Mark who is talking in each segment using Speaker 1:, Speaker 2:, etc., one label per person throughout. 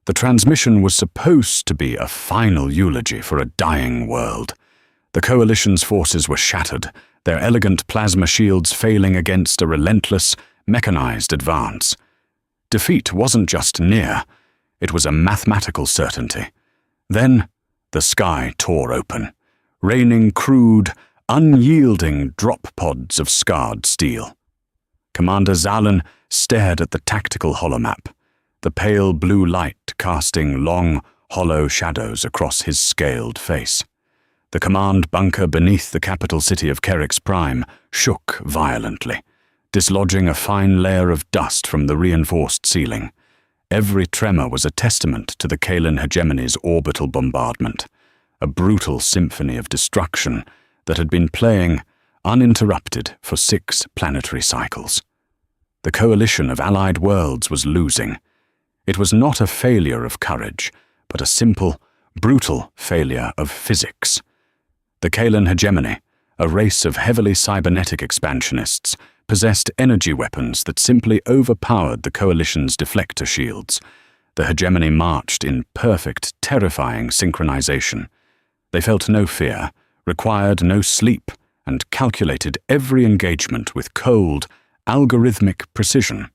Speaker 1: The transmission was supposed to be a final eulogy for a dying world. The Coalition's forces were shattered, their elegant plasma shields failing against a relentless, mechanized advance. Defeat wasn't just near, it was a mathematical certainty. Then, the sky tore open, raining crude, unyielding drop pods of scarred steel. Commander Zalen stared at the tactical holomap, the pale blue light casting long, hollow shadows across his scaled face. The command bunker beneath the capital city of Kerix Prime shook violently, dislodging a fine layer of dust from the reinforced ceiling. Every tremor was a testament to the Kalan hegemony's orbital bombardment, a brutal symphony of destruction that had been playing uninterrupted for 6 planetary cycles. The coalition of allied worlds was losing. It was not a failure of courage, but a simple, brutal failure of physics. The Kalan hegemony, a race of heavily cybernetic expansionists, possessed energy weapons that simply overpowered the Coalition's deflector shields. The hegemony marched in perfect, terrifying synchronization. They felt no fear, required no sleep, and calculated every engagement with cold, algorithmic precision.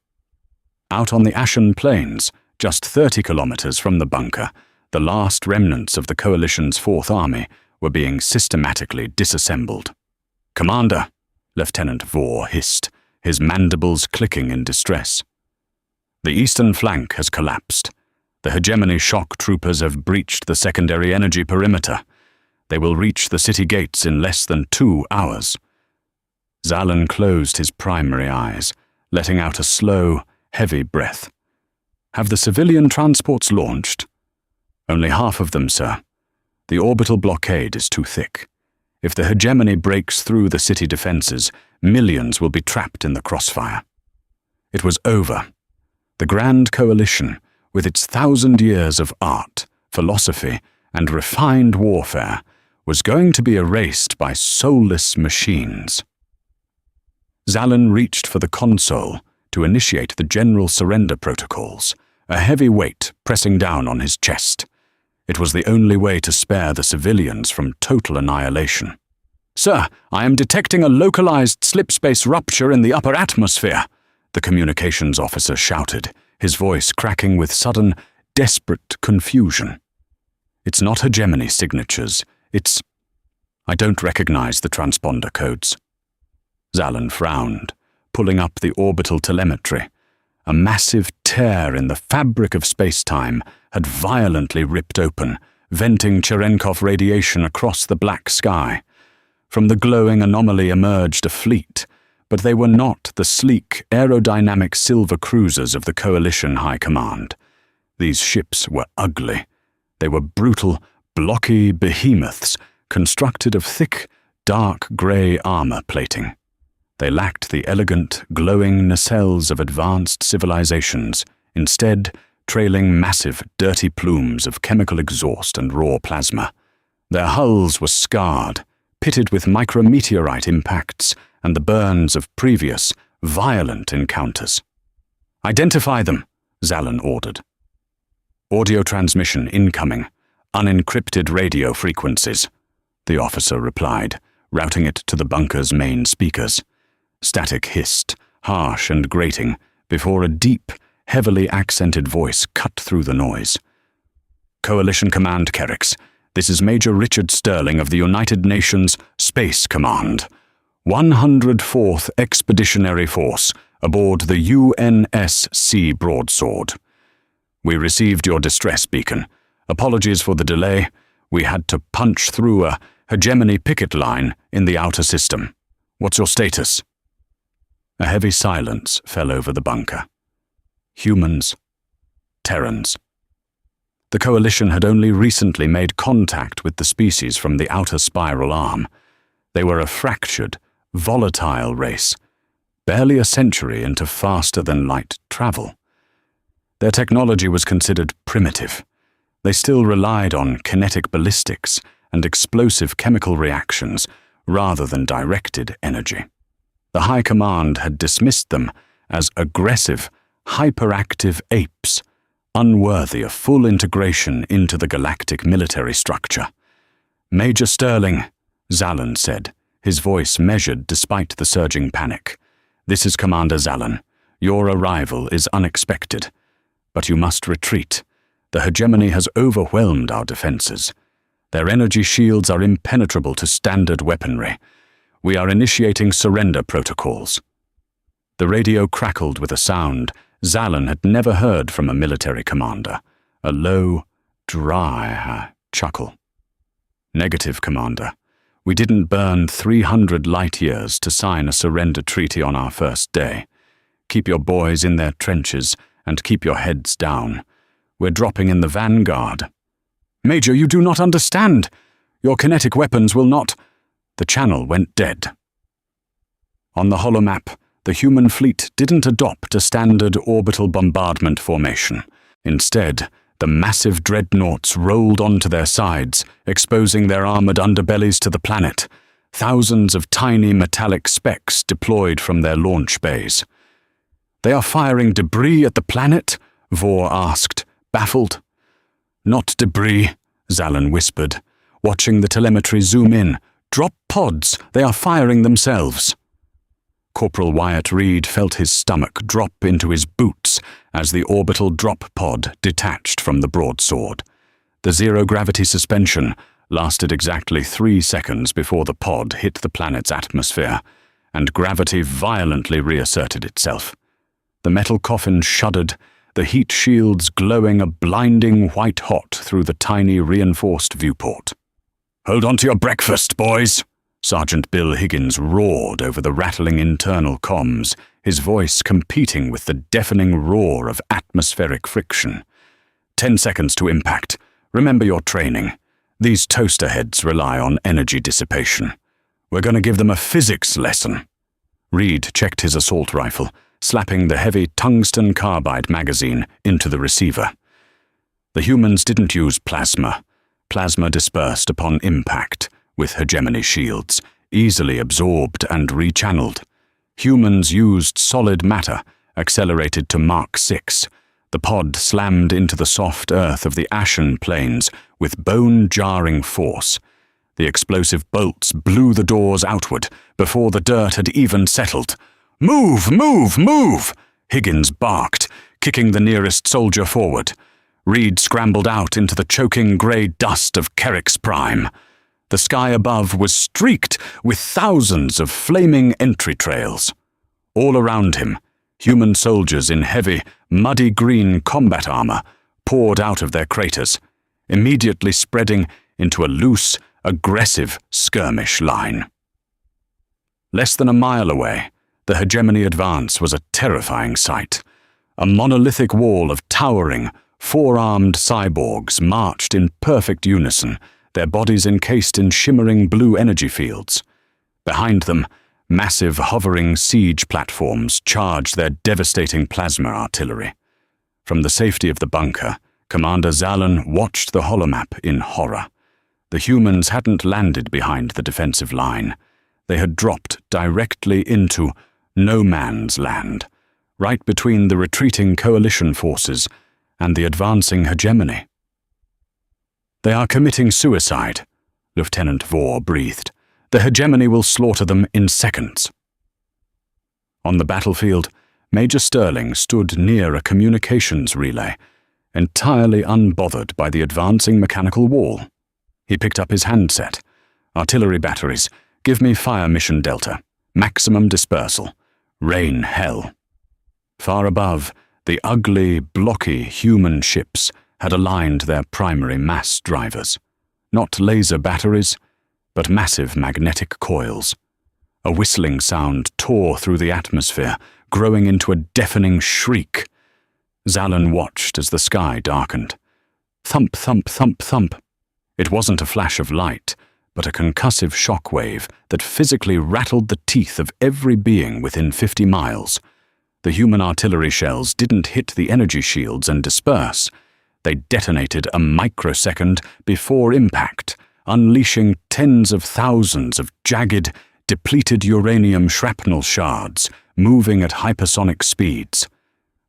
Speaker 1: Out on the Ashen Plains, just 30 kilometers from the bunker, the last remnants of the Coalition's Fourth Army were being systematically disassembled. "Commander," Lieutenant Vore hissed, his mandibles clicking in distress. "The eastern flank has collapsed. The hegemony shock troopers have breached the secondary energy perimeter. They will reach the city gates in less than 2 hours." Zalen closed his primary eyes, letting out a slow, heavy breath. "Have the civilian transports launched?" "Only half of them, sir. The orbital blockade is too thick. If the hegemony breaks through the city defenses, millions will be trapped in the crossfire." It was over. The Grand Coalition, with its 1,000 years of art, philosophy, and refined warfare, was going to be erased by soulless machines. Zalen reached for the console to initiate the general surrender protocols, a heavy weight pressing down on his chest. It was the only way to spare the civilians from total annihilation. "Sir, I am detecting a localized slipspace rupture in the upper atmosphere," the communications officer shouted, his voice cracking with sudden, desperate confusion. "It's not hegemony signatures, it's... I don't recognize the transponder codes." Zalen frowned, pulling up the orbital telemetry. A massive tear in the fabric of space-time had violently ripped open, venting Cherenkov radiation across the black sky. From the glowing anomaly emerged a fleet, but they were not the sleek, aerodynamic silver cruisers of the Coalition High Command. These ships were ugly. They were brutal, blocky behemoths, constructed of thick, dark grey armor plating. They lacked the elegant, glowing nacelles of advanced civilizations, instead trailing massive, dirty plumes of chemical exhaust and raw plasma. Their hulls were scarred, pitted with micrometeorite impacts and the burns of previous, violent encounters. "Identify them," Zalen ordered. "Audio transmission incoming. Unencrypted radio frequencies," the officer replied, routing it to the bunker's main speakers. Static hissed, harsh and grating, before a deep, heavily accented voice cut through the noise. "Coalition Command Kerix, this is Major Richard Sterling of the United Nations Space Command, 104th Expeditionary Force, aboard the UNSC Broadsword. We received your distress beacon. Apologies for the delay. We had to punch through a hegemony picket line in the outer system. What's your status?" A heavy silence fell over the bunker. Humans, Terrans. The Coalition had only recently made contact with the species from the outer spiral arm. They were a fractured, volatile race, barely a century into faster-than-light travel. Their technology was considered primitive. They still relied on kinetic ballistics and explosive chemical reactions rather than directed energy. The High Command had dismissed them as aggressive, hyperactive apes, unworthy of full integration into the galactic military structure. "Major Sterling," Zallen said, his voice measured despite the surging panic. "This is Commander Zallen. Your arrival is unexpected. But you must retreat. The hegemony has overwhelmed our defenses. Their energy shields are impenetrable to standard weaponry. We are initiating surrender protocols." The radio crackled with a sound Zallen had never heard from a military commander, a low, dry chuckle. "Negative, Commander. We didn't burn 300 light-years to sign a surrender treaty on our first day. Keep your boys in their trenches and keep your heads down. We're dropping in the vanguard." "Major, you do not understand. Your kinetic weapons will not—" The channel went dead. On the holomap, the human fleet didn't adopt a standard orbital bombardment formation. Instead, the massive dreadnoughts rolled onto their sides, exposing their armored underbellies to the planet. Thousands of tiny metallic specks deployed from their launch bays. "They are firing debris at the planet?" Vore asked, baffled. "Not debris," Zallen whispered, watching the telemetry zoom in. "Drop pods. They are firing themselves." Corporal Wyatt Reed felt his stomach drop into his boots as the orbital drop pod detached from the broadsword. The zero-gravity suspension lasted exactly 3 seconds before the pod hit the planet's atmosphere, and gravity violently reasserted itself. The metal coffin shuddered, the heat shields glowing a blinding white-hot through the tiny reinforced viewport. "Hold on to your breakfast, boys!" Sergeant Bill Higgins roared over the rattling internal comms, his voice competing with the deafening roar of atmospheric friction. 10 seconds to impact. Remember your training. These toaster heads rely on energy dissipation. We're going to give them a physics lesson." Reed checked his assault rifle, slapping the heavy tungsten carbide magazine into the receiver. The humans didn't use plasma. Plasma dispersed upon impact, with hegemony shields, easily absorbed and rechanneled. Humans used solid matter, accelerated to Mach 6. The pod slammed into the soft earth of the Ashen Plains with bone-jarring force. The explosive bolts blew the doors outward before the dirt had even settled. "Move, move, move!" Higgins barked, kicking the nearest soldier forward. Reed scrambled out into the choking grey dust of Kerrick's Prime. The sky above was streaked with thousands of flaming entry trails. All around him, human soldiers in heavy, muddy green combat armor poured out of their craters, immediately spreading into a loose, aggressive skirmish line. Less than a mile away, the hegemony advance was a terrifying sight. A monolithic wall of towering, four-armed cyborgs marched in perfect unison, their bodies encased in shimmering blue energy fields. Behind them, massive hovering siege platforms charged their devastating plasma artillery. From the safety of the bunker, Commander Zallen watched the holomap in horror. The humans hadn't landed behind the defensive line. They had dropped directly into no man's land, right between the retreating coalition forces and the advancing hegemony. "They are committing suicide," Lieutenant Vore breathed. "The hegemony will slaughter them in seconds." On the battlefield, Major Sterling stood near a communications relay, entirely unbothered by the advancing mechanical wall. He picked up his handset. "Artillery batteries, give me fire mission Delta. Maximum dispersal. Rain hell." Far above, the ugly, blocky human ships had aligned their primary mass drivers. Not laser batteries, but massive magnetic coils. A whistling sound tore through the atmosphere, growing into a deafening shriek. Zallen watched as the sky darkened. Thump, thump, thump, thump. It wasn't a flash of light, but a concussive shockwave that physically rattled the teeth of every being within 50 miles. The human artillery shells didn't hit the energy shields and disperse. They detonated a microsecond before impact, unleashing tens of thousands of jagged, depleted uranium shrapnel shards moving at hypersonic speeds.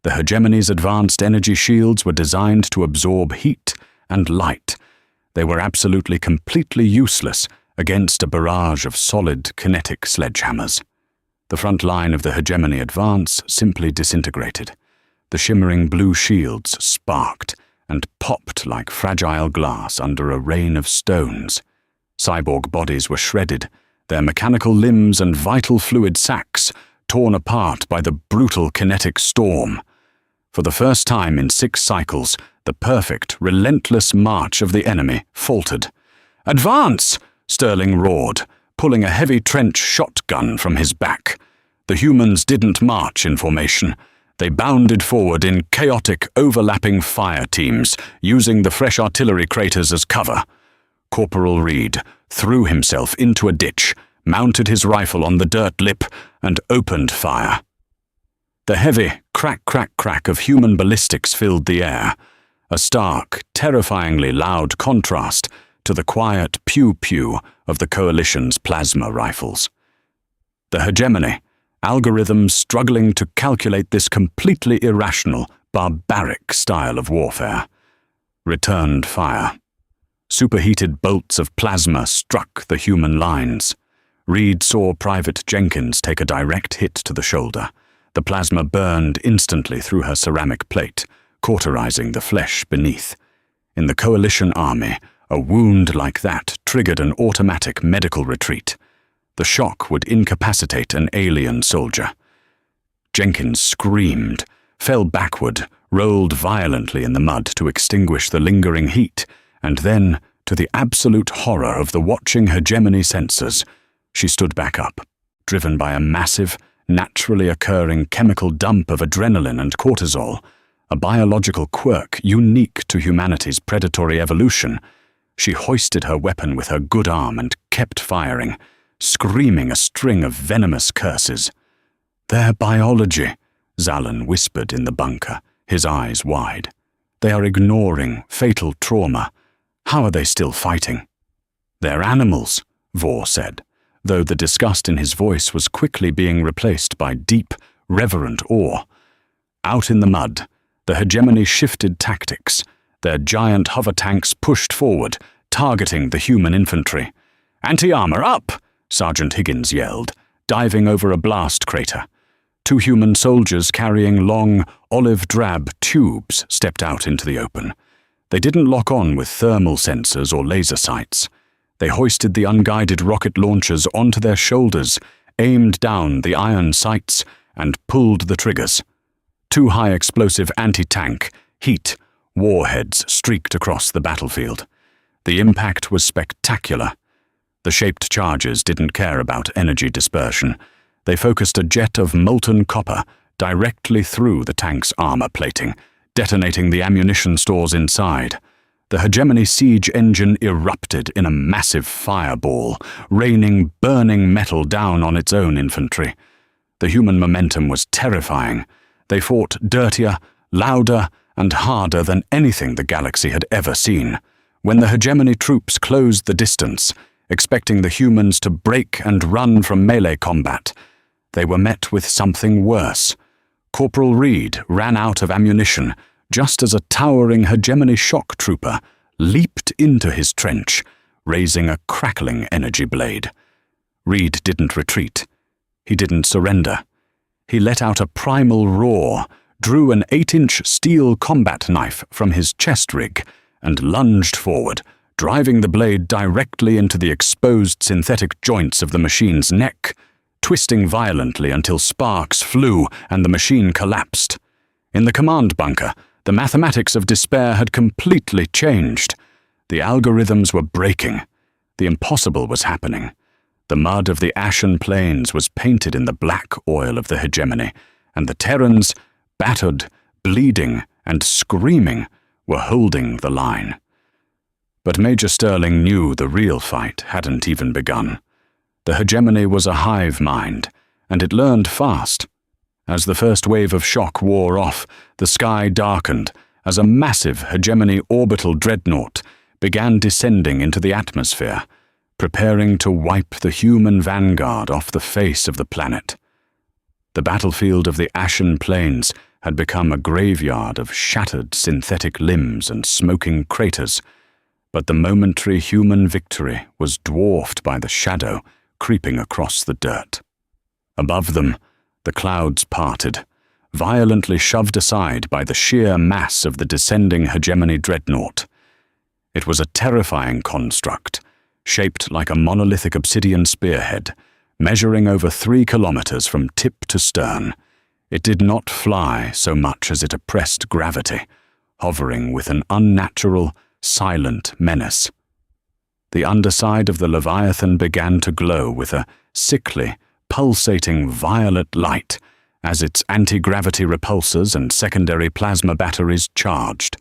Speaker 1: The hegemony's advanced energy shields were designed to absorb heat and light. They were absolutely completely useless against a barrage of solid kinetic sledgehammers. The front line of the hegemony advance simply disintegrated. The shimmering blue shields sparked and popped like fragile glass under a rain of stones. Cyborg bodies were shredded, their mechanical limbs and vital fluid sacs torn apart by the brutal kinetic storm. For the first time in 6 cycles, the perfect, relentless march of the enemy faltered. "Advance!" Sterling roared, pulling a heavy trench shotgun from his back. The humans didn't march in formation. They bounded forward in chaotic, overlapping fire teams, using the fresh artillery craters as cover. Corporal Reed threw himself into a ditch, mounted his rifle on the dirt lip, and opened fire. The heavy crack-crack-crack of human ballistics filled the air, a stark, terrifyingly loud contrast to the quiet pew-pew of the Coalition's plasma rifles. The hegemony, algorithms struggling to calculate this completely irrational, barbaric style of warfare, returned fire. Superheated bolts of plasma struck the human lines. Reed saw Private Jenkins take a direct hit to the shoulder. The plasma burned instantly through her ceramic plate, cauterizing the flesh beneath. In the Coalition army, a wound like that triggered an automatic medical retreat. The shock would incapacitate an alien soldier. Jenkins screamed, fell backward, rolled violently in the mud to extinguish the lingering heat, and then, to the absolute horror of the watching hegemony sensors, she stood back up, driven by a massive, naturally occurring chemical dump of adrenaline and cortisol, a biological quirk unique to humanity's predatory evolution. She hoisted her weapon with her good arm and kept firing, screaming a string of venomous curses. "Their biology," Zallen whispered in the bunker, his eyes wide. "They are ignoring fatal trauma. How are they still fighting?" "They're animals," Vore said, though the disgust in his voice was quickly being replaced by deep, reverent awe. Out in the mud, the hegemony shifted tactics. Their giant hover tanks pushed forward, targeting the human infantry. "Anti-armor up!" Sergeant Higgins yelled, diving over a blast crater. 2 human soldiers carrying long, olive-drab tubes stepped out into the open. They didn't lock on with thermal sensors or laser sights. They hoisted the unguided rocket launchers onto their shoulders, aimed down the iron sights, and pulled the triggers. 2 high-explosive anti-tank, heat, warheads streaked across the battlefield. The impact was spectacular. The shaped charges didn't care about energy dispersion. They focused a jet of molten copper directly through the tank's armor plating, detonating the ammunition stores inside. The hegemony siege engine erupted in a massive fireball, raining burning metal down on its own infantry. The human momentum was terrifying. They fought dirtier, louder, and harder than anything the galaxy had ever seen. When the hegemony troops closed the distance, expecting the humans to break and run from melee combat, they were met with something worse. Corporal Reed ran out of ammunition just as a towering hegemony shock trooper leaped into his trench, raising a crackling energy blade. Reed didn't retreat. He didn't surrender. He let out a primal roar, drew an 8-inch steel combat knife from his chest rig, and lunged forward, driving the blade directly into the exposed synthetic joints of the machine's neck, twisting violently until sparks flew and the machine collapsed. In the command bunker, the mathematics of despair had completely changed. The algorithms were breaking. The impossible was happening. The mud of the Ashen Plains was painted in the black oil of the hegemony, and the Terrans, battered, bleeding, and screaming, were holding the line. But Major Sterling knew the real fight hadn't even begun. The hegemony was a hive mind, and it learned fast. As the first wave of shock wore off, the sky darkened as a massive hegemony orbital dreadnought began descending into the atmosphere, preparing to wipe the human vanguard off the face of the planet. The battlefield of the Ashen Plains had become a graveyard of shattered synthetic limbs and smoking craters, but the momentary human victory was dwarfed by the shadow creeping across the dirt. Above them, the clouds parted, violently shoved aside by the sheer mass of the descending hegemony dreadnought. It was a terrifying construct, shaped like a monolithic obsidian spearhead, measuring over 3 kilometers from tip to stern. It did not fly so much as it oppressed gravity, hovering with an unnatural, silent menace. The underside of the Leviathan began to glow with a sickly, pulsating violet light as its anti-gravity repulsors and secondary plasma batteries charged.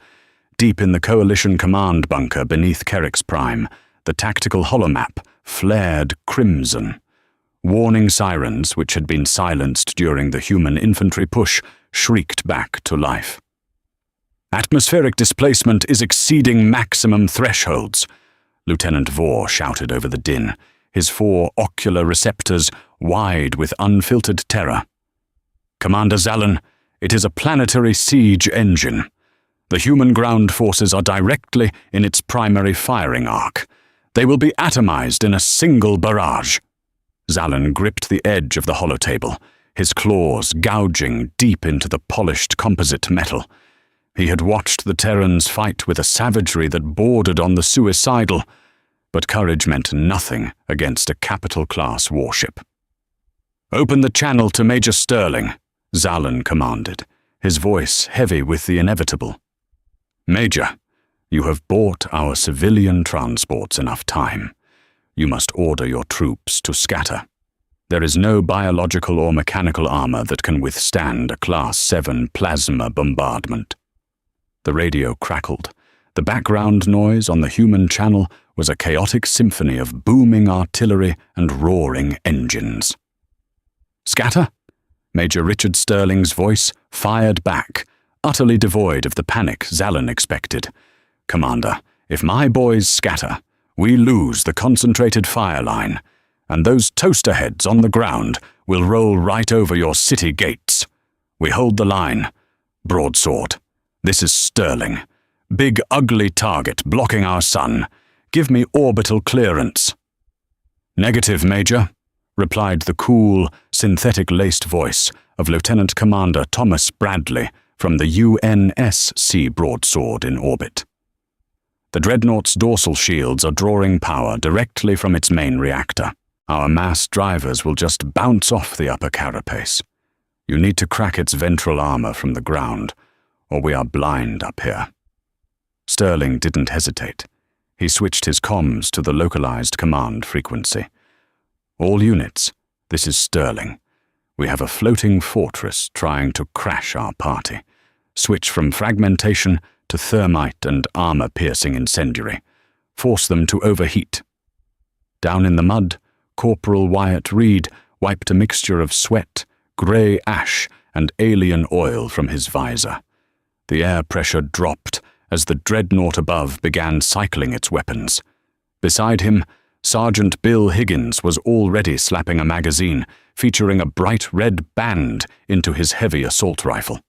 Speaker 1: Deep in the Coalition command bunker beneath Kerix Prime, the tactical holomap flared crimson. Warning sirens, which had been silenced during the human infantry push, shrieked back to life. "Atmospheric displacement is exceeding maximum thresholds," Lieutenant Vore shouted over the din, his 4 ocular receptors wide with unfiltered terror. "Commander Zallen, it is a planetary siege engine. The human ground forces are directly in its primary firing arc. They will be atomized in a single barrage." Zallen gripped the edge of the holotable, his claws gouging deep into the polished composite metal. He had watched the Terrans fight with a savagery that bordered on the suicidal, but courage meant nothing against a capital-class warship. "Open the channel to Major Sterling," Zallen commanded, his voice heavy with the inevitable. "Major, you have bought our civilian transports enough time. You must order your troops to scatter. There is no biological or mechanical armor that can withstand a Class 7 plasma bombardment." The radio crackled. The background noise on the human channel was a chaotic symphony of booming artillery and roaring engines. "Scatter?" Major Richard Sterling's voice fired back, utterly devoid of the panic Zallen expected. "Commander, if my boys scatter, we lose the concentrated fire line, and those toaster heads on the ground will roll right over your city gates. We hold the line. Broadsword. This is Sterling. Big ugly target blocking our sun. Give me orbital clearance." "Negative, Major," replied the cool, synthetic-laced voice of Lieutenant Commander Thomas Bradley from the UNSC broadsword in orbit. "The Dreadnought's dorsal shields are drawing power directly from its main reactor. Our mass drivers will just bounce off the upper carapace. You need to crack its ventral armor from the ground, or we are blind up here." Sterling didn't hesitate. He switched his comms to the localized command frequency. "All units, this is Sterling. We have a floating fortress trying to crash our party. Switch from fragmentation to thermite and armor-piercing incendiary. Force them to overheat." Down in the mud, Corporal Wyatt Reed wiped a mixture of sweat, grey ash, and alien oil from his visor. The air pressure dropped as the dreadnought above began cycling its weapons. Beside him, Sergeant Bill Higgins was already slapping a magazine featuring a bright red band into his heavy assault rifle.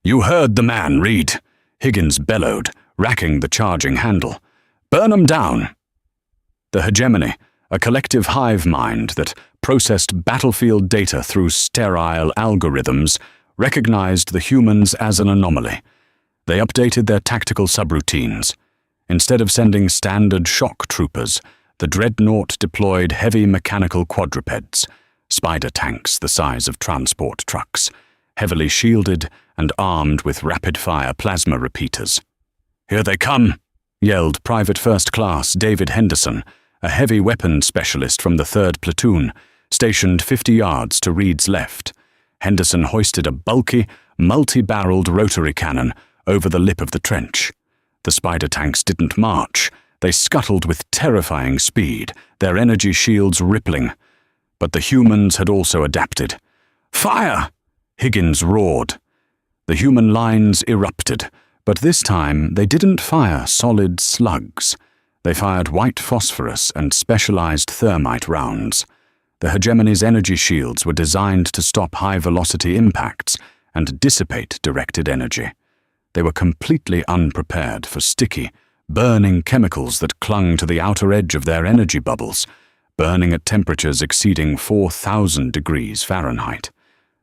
Speaker 1: "You heard the man, Reed," Higgins bellowed, racking the charging handle. "Burn 'em down." The hegemony, a collective hive mind that processed battlefield data through sterile algorithms, recognized the humans as an anomaly. They updated their tactical subroutines. Instead of sending standard shock troopers, the dreadnought deployed heavy mechanical quadrupeds, spider tanks the size of transport trucks, heavily shielded and armed with rapid-fire plasma repeaters. "Here they come," yelled Private First Class David Henderson, a heavy weapons specialist from the 3rd Platoon, stationed 50 yards to Reed's left. Henderson hoisted a bulky, multi-barreled rotary cannon over the lip of the trench. The spider tanks didn't march. They scuttled with terrifying speed, their energy shields rippling. But the humans had also adapted. "Fire!" Higgins roared. The human lines erupted, but this time they didn't fire solid slugs. They fired white phosphorus and specialized thermite rounds. The hegemony's energy shields were designed to stop high-velocity impacts, and dissipate directed energy. They were completely unprepared for sticky, burning chemicals that clung to the outer edge of their energy bubbles, burning at temperatures exceeding 4,000 degrees Fahrenheit.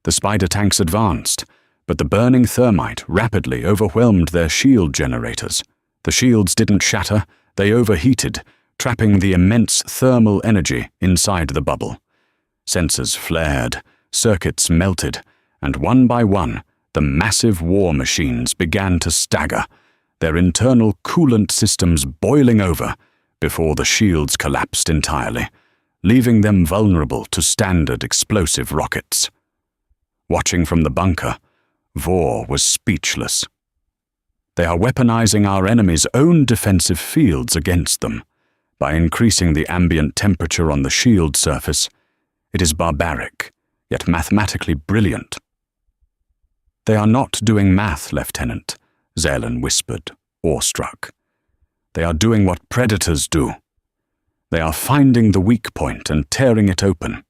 Speaker 1: The spider tanks advanced, but the burning thermite rapidly overwhelmed their shield generators. The shields didn't shatter, they overheated, trapping the immense thermal energy inside the bubble. Sensors flared, circuits melted, and one by one, the massive war machines began to stagger, their internal coolant systems boiling over before the shields collapsed entirely, leaving them vulnerable to standard explosive rockets. Watching from the bunker, Vor was speechless. They are weaponizing our enemy's own defensive fields against them. By increasing the ambient temperature on the shield surface, it is barbaric, yet mathematically brilliant. "They are not doing math, Lieutenant," Zelen whispered, awestruck. "They are doing what predators do. They are finding the weak point and tearing it open."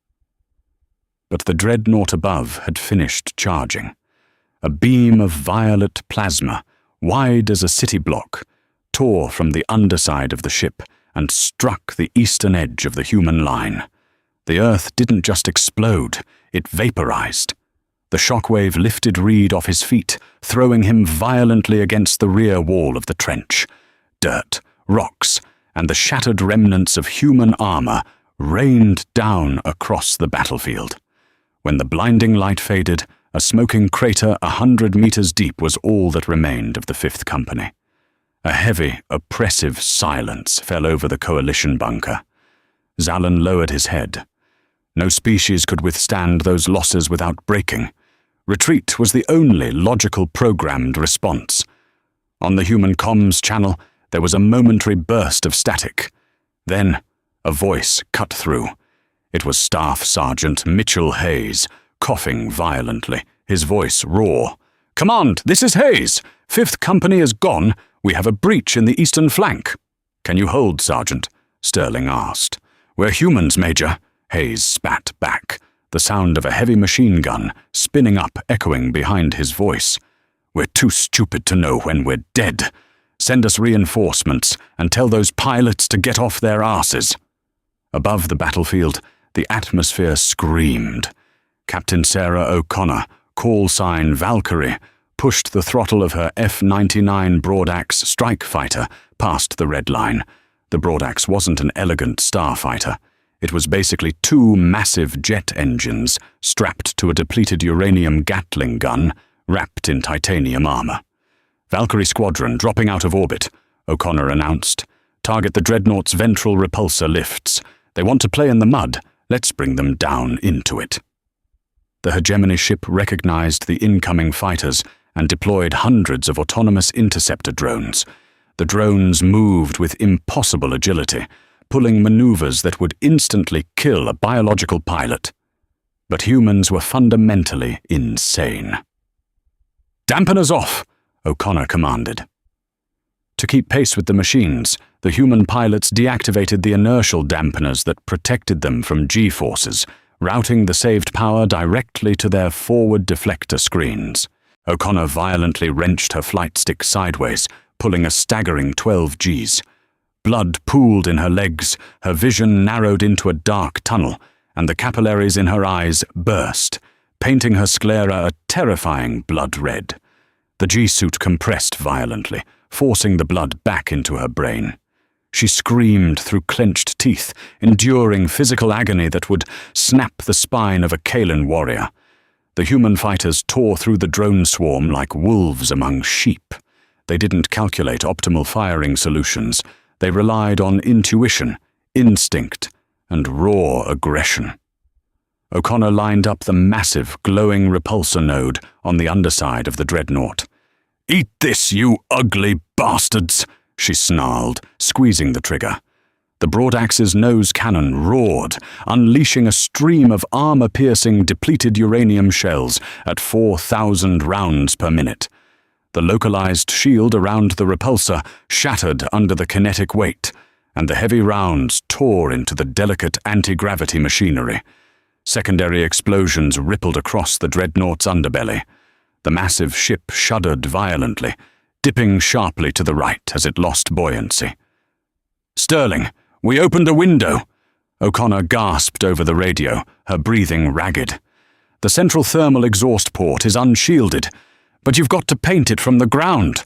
Speaker 1: But the dreadnought above had finished charging. A beam of violet plasma, wide as a city block, tore from the underside of the ship and struck the eastern edge of the human line. The Earth didn't just explode, it vaporized. The shockwave lifted Reed off his feet, throwing him violently against the rear wall of the trench. Dirt, rocks, and the shattered remnants of human armor rained down across the battlefield. When the blinding light faded, a smoking crater 100 meters deep was all that remained of the Fifth Company. A heavy, oppressive silence fell over the Coalition bunker. Zalen lowered his head. No species could withstand those losses without breaking. Retreat was the only logical programmed response. On the human comms channel, there was a momentary burst of static. Then, a voice cut through. It was Staff Sergeant Mitchell Hayes, coughing violently, his voice raw. "Command, this is Hayes. Fifth Company is gone. We have a breach in the eastern flank." "Can you hold, Sergeant?" Sterling asked. "We're humans, Major," Hayes spat back, the sound of a heavy machine gun spinning up, echoing behind his voice. "We're too stupid to know when we're dead. Send us reinforcements and tell those pilots to get off their asses." Above the battlefield, the atmosphere screamed. Captain Sarah O'Connor, call sign Valkyrie, pushed the throttle of her F-99 Broadaxe strike fighter past the red line. The Broadaxe wasn't an elegant starfighter. It was basically two massive jet engines strapped to a depleted uranium Gatling gun wrapped in titanium armor. "Valkyrie Squadron dropping out of orbit," O'Connor announced. "Target the dreadnought's ventral repulsor lifts. They want to play in the mud. Let's bring them down into it." The hegemony ship recognized the incoming fighters and deployed hundreds of autonomous interceptor drones. The drones moved with impossible agility, pulling maneuvers that would instantly kill a biological pilot. But humans were fundamentally insane. "Dampeners off!" O'Connor commanded. To keep pace with the machines, the human pilots deactivated the inertial dampeners that protected them from G-forces, routing the saved power directly to their forward deflector screens. O'Connor violently wrenched her flight stick sideways, pulling a staggering 12 Gs. Blood pooled in her legs, her vision narrowed into a dark tunnel, and the capillaries in her eyes burst, painting her sclera a terrifying blood red. The G-suit compressed violently, forcing the blood back into her brain. She screamed through clenched teeth, enduring physical agony that would snap the spine of a Kaelin warrior. The human fighters tore through the drone swarm like wolves among sheep. They didn't calculate optimal firing solutions. They relied on intuition, instinct, and raw aggression. O'Connor lined up the massive, glowing repulsor node on the underside of the dreadnought. "Eat this, you ugly bastards!" she snarled, squeezing the trigger. The Broadaxe's nose cannon roared, unleashing a stream of armor-piercing, depleted uranium shells at 4,000 rounds per minute. The localized shield around the repulsor shattered under the kinetic weight, and the heavy rounds tore into the delicate anti-gravity machinery. Secondary explosions rippled across the dreadnought's underbelly. The massive ship shuddered violently, dipping sharply to the right as it lost buoyancy. "Sterling, we opened a window!" O'Connor gasped over the radio, her breathing ragged. "The central thermal exhaust port is unshielded, but you've got to paint it from the ground.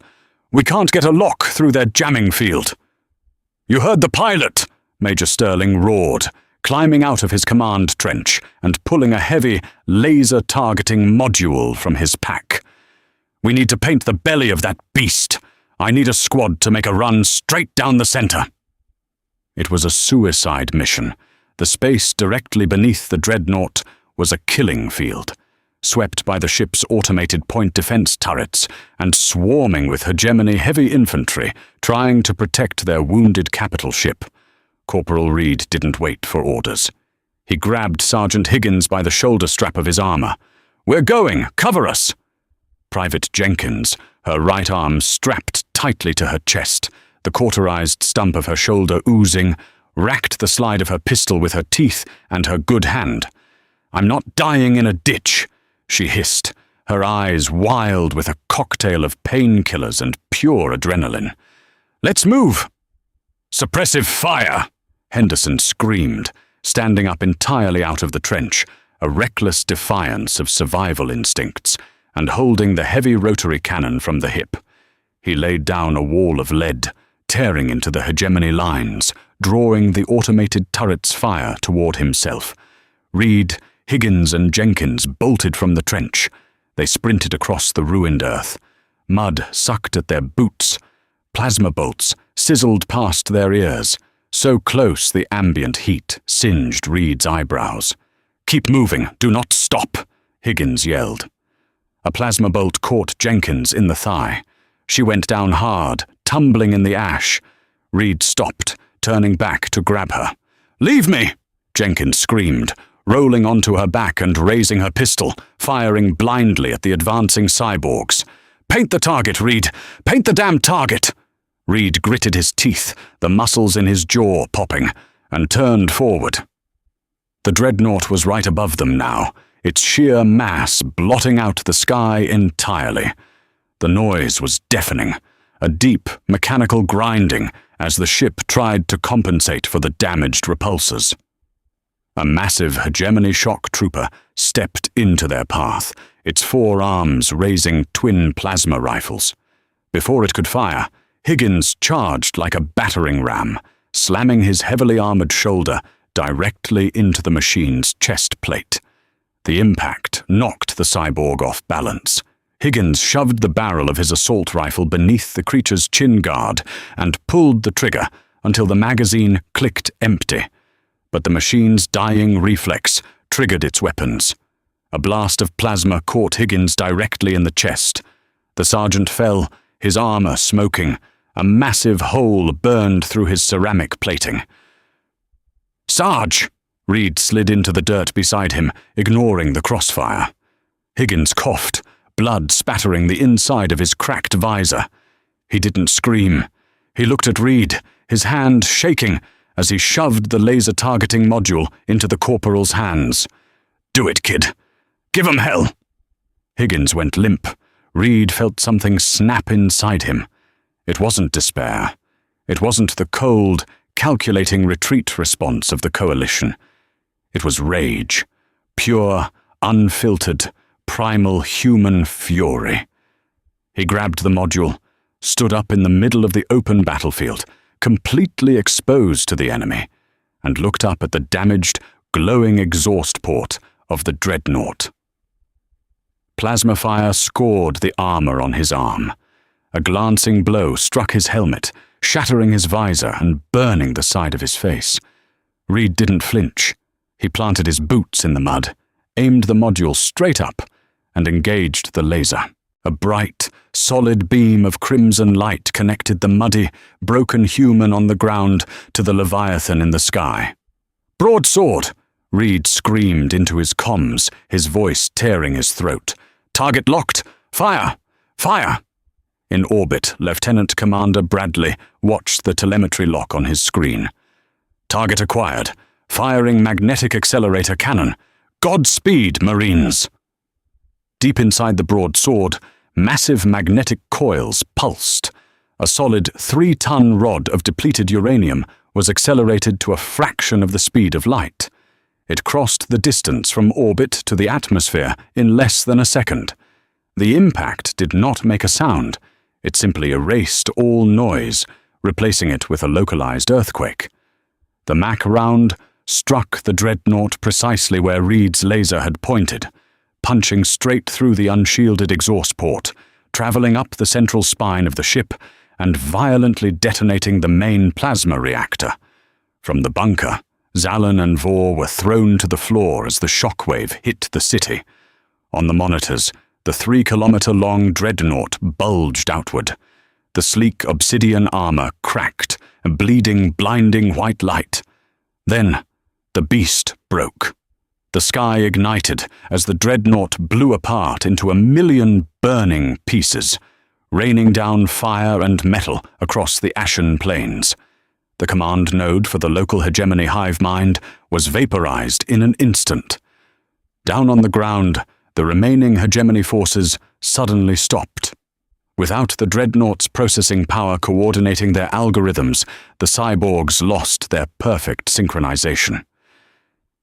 Speaker 1: We can't get a lock through their jamming field." "You heard the pilot!" Major Sterling roared, climbing out of his command trench and pulling a heavy, laser-targeting module from his pack. "We need to paint the belly of that beast. I need a squad to make a run straight down the center." It was a suicide mission. The space directly beneath the dreadnought was a killing field, swept by the ship's automated point defense turrets and swarming with hegemony heavy infantry trying to protect their wounded capital ship. Corporal Reed didn't wait for orders. He grabbed Sergeant Higgins by the shoulder strap of his armor. "We're going! Cover us!" Private Jenkins, her right arm strapped tightly to her chest, the cauterized stump of her shoulder oozing, racked the slide of her pistol with her teeth and her good hand. "I'm not dying in a ditch," she hissed, her eyes wild with a cocktail of painkillers and pure adrenaline. "Let's move!" "Suppressive fire!" Henderson screamed, standing up entirely out of the trench, a reckless defiance of survival instincts, and holding the heavy rotary cannon from the hip. He laid down a wall of lead, tearing into the hegemony lines, drawing the automated turret's fire toward himself. Reed, Higgins, and Jenkins bolted from the trench. They sprinted across the ruined earth. Mud sucked at their boots. Plasma bolts sizzled past their ears, so close the ambient heat singed Reed's eyebrows. "Keep moving, do not stop," Higgins yelled. A plasma bolt caught Jenkins in the thigh. She went down hard, tumbling in the ash. Reed stopped, turning back to grab her. "Leave me!" Jenkins screamed, rolling onto her back and raising her pistol, firing blindly at the advancing cyborgs. "Paint the target, Reed! Paint the damn target!" Reed gritted his teeth, the muscles in his jaw popping, and turned forward. The dreadnought was right above them now, its sheer mass blotting out the sky entirely. The noise was deafening, a deep, mechanical grinding as the ship tried to compensate for the damaged repulsors. A massive hegemony shock trooper stepped into their path, its 4 arms raising twin plasma rifles. Before it could fire, Higgins charged like a battering ram, slamming his heavily armored shoulder directly into the machine's chest plate. The impact knocked the cyborg off balance. Higgins shoved the barrel of his assault rifle beneath the creature's chin guard and pulled the trigger until the magazine clicked empty. But the machine's dying reflex triggered its weapons. A blast of plasma caught Higgins directly in the chest. The sergeant fell, his armor smoking. A massive hole burned through his ceramic plating. "Sarge!" Reed slid into the dirt beside him, ignoring the crossfire. Higgins coughed, blood spattering the inside of his cracked visor. He didn't scream. He looked at Reed, his hand shaking as he shoved the laser-targeting module into the corporal's hands. "Do it, kid. Give 'em hell!" Higgins went limp. Reed felt something snap inside him. It wasn't despair. It wasn't the cold, calculating retreat response of the coalition. It was rage. Pure, unfiltered, primal human fury. He grabbed the module, stood up in the middle of the open battlefield, completely exposed to the enemy, and looked up at the damaged, glowing exhaust port of the dreadnought. Plasma fire scored the armor on his arm. A glancing blow struck his helmet, shattering his visor and burning the side of his face. Reed didn't flinch. He planted his boots in the mud, aimed the module straight up, and engaged the laser. A bright, solid beam of crimson light connected the muddy, broken human on the ground to the Leviathan in the sky. "Broadsword!" Reed screamed into his comms, his voice tearing his throat. "Target locked! Fire! Fire!" In orbit, Lieutenant Commander Bradley watched the telemetry lock on his screen. "Target acquired. Firing magnetic accelerator cannon. Godspeed, Marines!" Deep inside the broadsword, massive magnetic coils pulsed. A solid 3-ton rod of depleted uranium was accelerated to a fraction of the speed of light. It crossed the distance from orbit to the atmosphere in less than a second. The impact did not make a sound. It simply erased all noise, replacing it with a localized earthquake. The Mac round struck the dreadnought precisely where Reed's laser had pointed, punching straight through the unshielded exhaust port, traveling up the central spine of the ship, and violently detonating the main plasma reactor. From the bunker, Zallen and Vor were thrown to the floor as the shockwave hit the city. On the monitors, the 3-kilometer-long dreadnought bulged outward. The sleek obsidian armor cracked, bleeding blinding white light. Then, the beast broke. The sky ignited as the dreadnought blew apart into 1,000,000 burning pieces, raining down fire and metal across the ashen plains. The command node for the local hegemony hive mind was vaporized in an instant. Down on the ground, the remaining hegemony forces suddenly stopped. Without the dreadnought's processing power coordinating their algorithms, the cyborgs lost their perfect synchronization.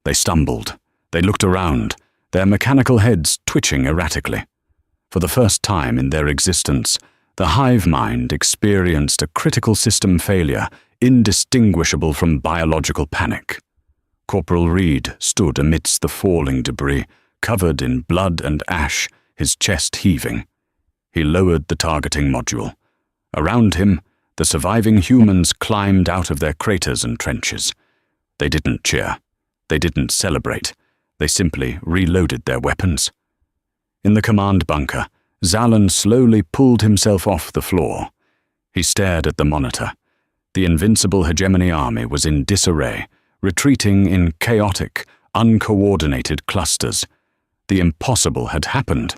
Speaker 1: They stumbled. They looked around, their mechanical heads twitching erratically. For the first time in their existence, the hive mind experienced a critical system failure indistinguishable from biological panic. Corporal Reed stood amidst the falling debris, covered in blood and ash, his chest heaving. He lowered the targeting module. Around him, the surviving humans climbed out of their craters and trenches. They didn't cheer. They didn't celebrate. They simply reloaded their weapons. In the command bunker, Zallen slowly pulled himself off the floor. He stared at the monitor. The invincible hegemony army was in disarray, retreating in chaotic, uncoordinated clusters. The impossible had happened.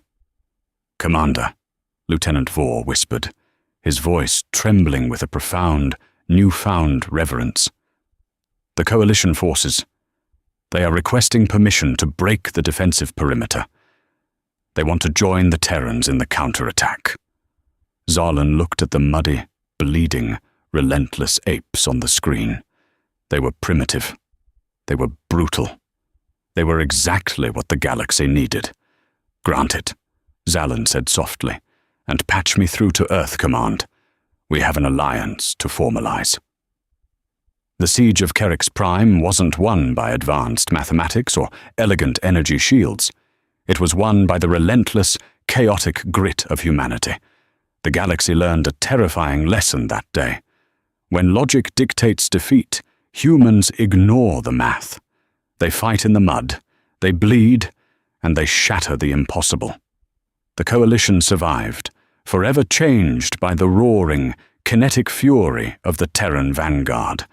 Speaker 1: "Commander," Lieutenant Vor whispered, his voice trembling with a profound, newfound reverence. "The coalition forces. They are requesting permission to break the defensive perimeter. They want to join the Terrans in the counterattack." Zallen looked at the muddy, bleeding, relentless apes on the screen. They were primitive. They were brutal. They were exactly what the galaxy needed. "Granted," Zallen said softly, "and patch me through to Earth Command. We have an alliance to formalize." The siege of Kerix Prime wasn't won by advanced mathematics or elegant energy shields. It was won by the relentless, chaotic grit of humanity. The galaxy learned a terrifying lesson that day. When logic dictates defeat, humans ignore the math. They fight in the mud, they bleed, and they shatter the impossible. The coalition survived, forever changed by the roaring, kinetic fury of the Terran vanguard.